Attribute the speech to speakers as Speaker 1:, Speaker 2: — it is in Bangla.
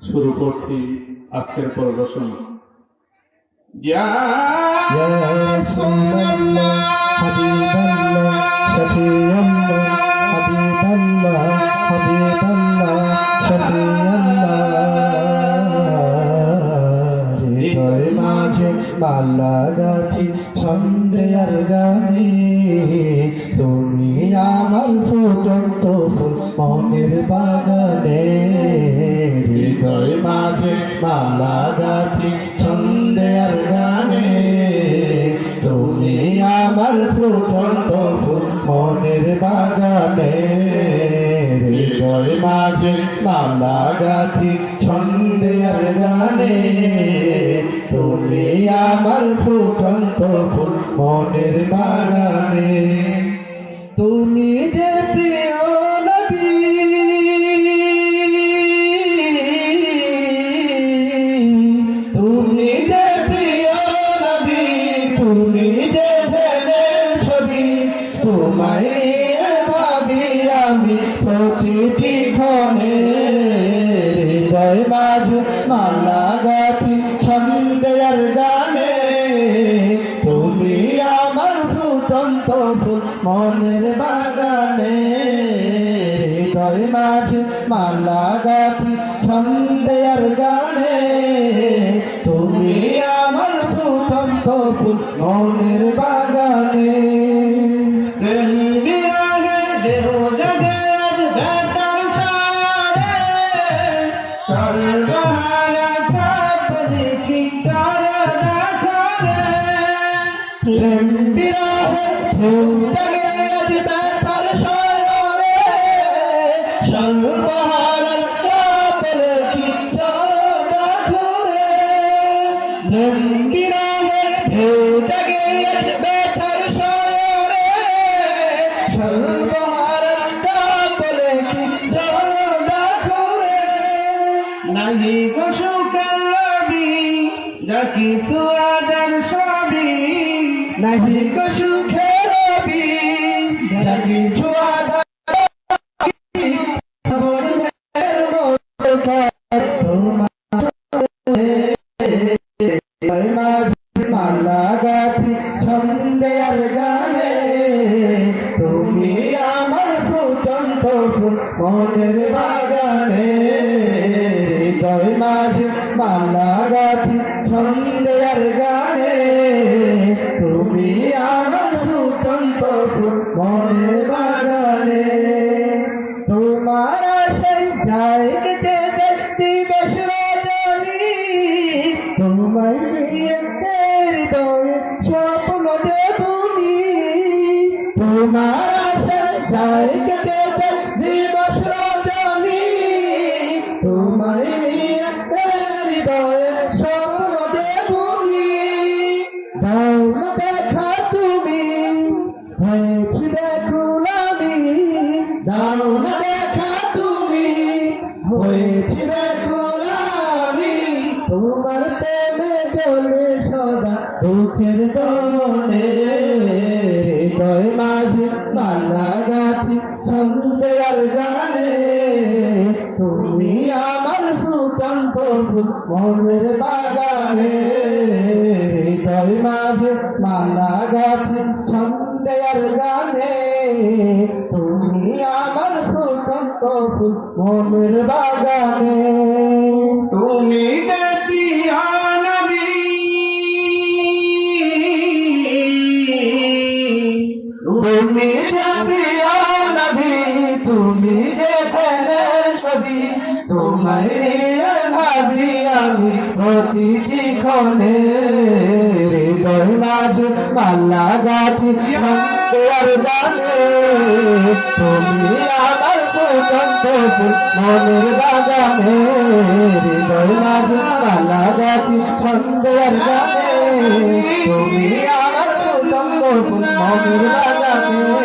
Speaker 1: শুরু করছি আজকের পরিবেশন। ইয়া রাসূলুল্লাহ হাবিবাল্লাহ শফিউল্লাহ হাবিবাল্লাহ হাবিবাল্লাহ শফিউল্লাহ হৃদয় মাঝে মালা গাছি সন্দেয়ার গানে তুমি আমার ফুটন্ত ফুল মনের বাগানে হৃদয় মাঝে মালা গাছি সন্দেয়ার গানে তুমি আমার ফুটন্ত ফুল মনের বাগানে হৃদয় মাঝে মালা গাছি সন্দেয়ার গানে তুমি আমার ফুটন্ত ফুল মনের বাগানে তুমি যে প্রিয় নবী তুমি যে প্রিয় নবী তুমি যে ধ্যানের ছবি তোমায় নিয়ে ভাবি আমি প্রতিটি ক্ষণে হৃদয় মাঝে মালা গাছি সন্দেয়ার গানে তুমি আমার ফুটন্ত ফুল মনের বাগানে হৃদয় মাঝে মালা গাছি সন্দেয়ার গানে তুমি আমার ফুটন্ত ফুল মনের বাগানে নাহি গো সুখের রবি যা কিছু আদার সবই নাহি গো সুখের রবি যা কিছু আদার মালা গাছি সন্দেয়ার গানে তুমি আমার ফুটন্ত ফুল মনের বাগানে হৃদয় মাঝে মালা গাছি সন্দেয়ার গানে তুমি আমার ফুটন্ত ফুল মনের বাগানে তোমার আশায় যায় কেটে দিবস রজনী তোমায় নিয়ে হৃদয়ে স্বপ্ন দেবুনি তোমার আশায় যায় কেটে দিবস রজনী তোমায় নিয়ে হৃদয়ে স্বপ্ন দেবুনি দাও না দেখা তুমি হয়েছি বেকুলামি দাও না দেখা তুমি হয়েছি বেকুলামি তোমার প্রেমে জ্বলে সদা দুঃখের দমনে হৃদয় মাঝে মালা গাছি সন্দেয়ার গানে তুমি আমার ফুটন্ত ফুল মনের বাগানে হৃদয় মাঝে মালা গাছি সন্দেয়ার গানে তুমি আমার ফুটন্ত ফুল মনের বাগানে তুমি দেখিয়া নবী তুমি দেখিয়া নবী তুমি যে ধ্যানের ছবি তোমায় নিয়ে ভাবি আমি প্রতিটি ক্ষণে হৃদয় মাঝে মালা গাছি সন্দেয়ার গানে তুমি আমার ফুটন্ত ফুল মনের বাগানে হৃদয় মাঝে মালা গাছি সন্দেয়ার গানে তুমি আমার ফুটন্ত ফুল মনের বাগানে